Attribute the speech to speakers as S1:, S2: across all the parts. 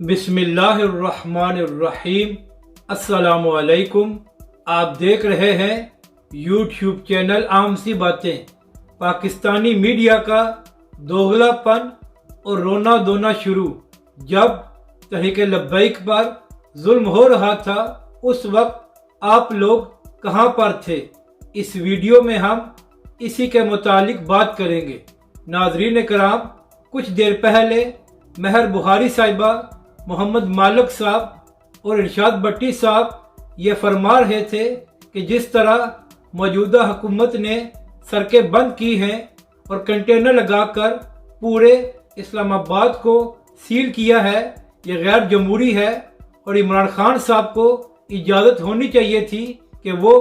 S1: بسم اللہ الرحمن الرحیم۔ السلام علیکم۔ آپ دیکھ رہے ہیں یوٹیوب چینل عام سی باتیں۔ پاکستانی میڈیا کا دوغلا پن اور رونا دھونا شروع۔ جب تحریک لبیک پر ظلم ہو رہا تھا اس وقت آپ لوگ کہاں پر تھے؟ اس ویڈیو میں ہم اسی کے متعلق بات کریں گے۔ ناظرین کرام، کچھ دیر پہلے مہر بخاری صاحبہ، محمد مالک صاحب اور ارشاد بٹی صاحب یہ فرما رہے تھے کہ جس طرح موجودہ حکومت نے سڑکیں بند کی ہیں اور کنٹینر لگا کر پورے اسلام آباد کو سیل کیا ہے، یہ غیر جمہوری ہے اور عمران خان صاحب کو اجازت ہونی چاہیے تھی کہ وہ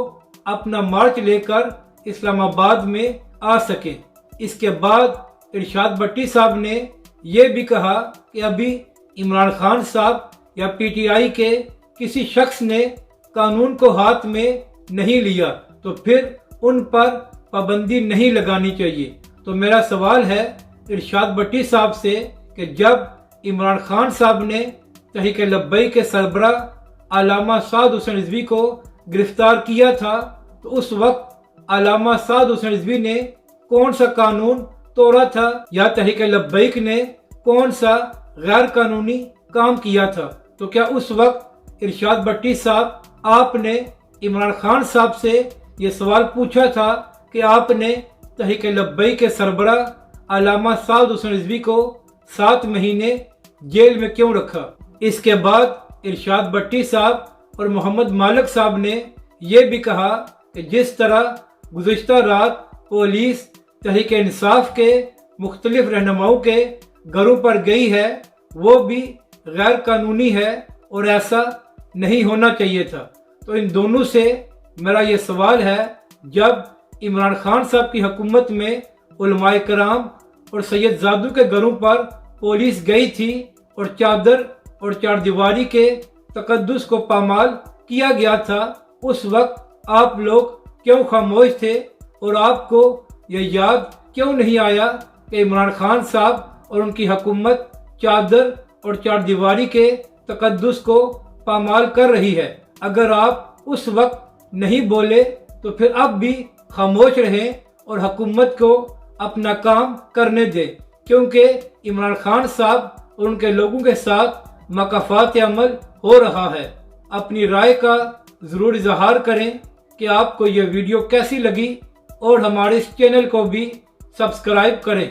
S1: اپنا مارچ لے کر اسلام آباد میں آ سکیں۔ اس کے بعد ارشاد بٹی صاحب نے یہ بھی کہا کہ ابھی عمران خان صاحب یا پی ٹی آئی کے کسی شخص نے قانون کو ہاتھ میں نہیں لیا تو پھر ان پر پابندی نہیں لگانی چاہیے۔ تو میرا سوال ہے ارشاد بٹی صاحب سے کہ جب عمران خان صاحب نے تحریک لبیک کے سربراہ علامہ سعد حسین رضوی کو گرفتار کیا تھا تو اس وقت علامہ سعد حسین رضوی نے کون سا قانون توڑا تھا یا تحریک لبیک نے کون سا غیر قانونی کام کیا تھا؟ تو کیا اس وقت ارشاد بٹی صاحب آپ نے عمران خان صاحب سے یہ سوال پوچھا تھا کہ آپ نے تحریک لبیک کے سربراہ علامہ سعد حسین رضوی کو 7 مہینے جیل میں کیوں رکھا؟ اس کے بعد ارشاد بٹی صاحب اور محمد مالک صاحب نے یہ بھی کہا کہ جس طرح گزشتہ رات پولیس تحریک انصاف کے مختلف رہنماؤں کے گھروں پر گئی ہے وہ بھی غیر قانونی ہے اور ایسا نہیں ہونا چاہیے تھا۔ تو ان دونوں سے میرا یہ سوال ہے، جب عمران خان صاحب کی حکومت میں علماء کرام اور سید زادو کے گھروں پر پولیس گئی تھی اور چادر اور چار دیواری کے تقدس کو پامال کیا گیا تھا، اس وقت آپ لوگ کیوں خاموش تھے اور آپ کو یہ یاد کیوں نہیں آیا کہ عمران خان صاحب اور ان کی حکومت چادر اور چار دیواری کے تقدس کو پامال کر رہی ہے؟ اگر آپ اس وقت نہیں بولے تو پھر اب بھی خاموش رہیں اور حکومت کو اپنا کام کرنے دیں، کیونکہ عمران خان صاحب اور ان کے لوگوں کے ساتھ مکافات عمل ہو رہا ہے۔ اپنی رائے کا ضرور اظہار کریں کہ آپ کو یہ ویڈیو کیسی لگی اور ہمارے اس چینل کو بھی سبسکرائب کریں۔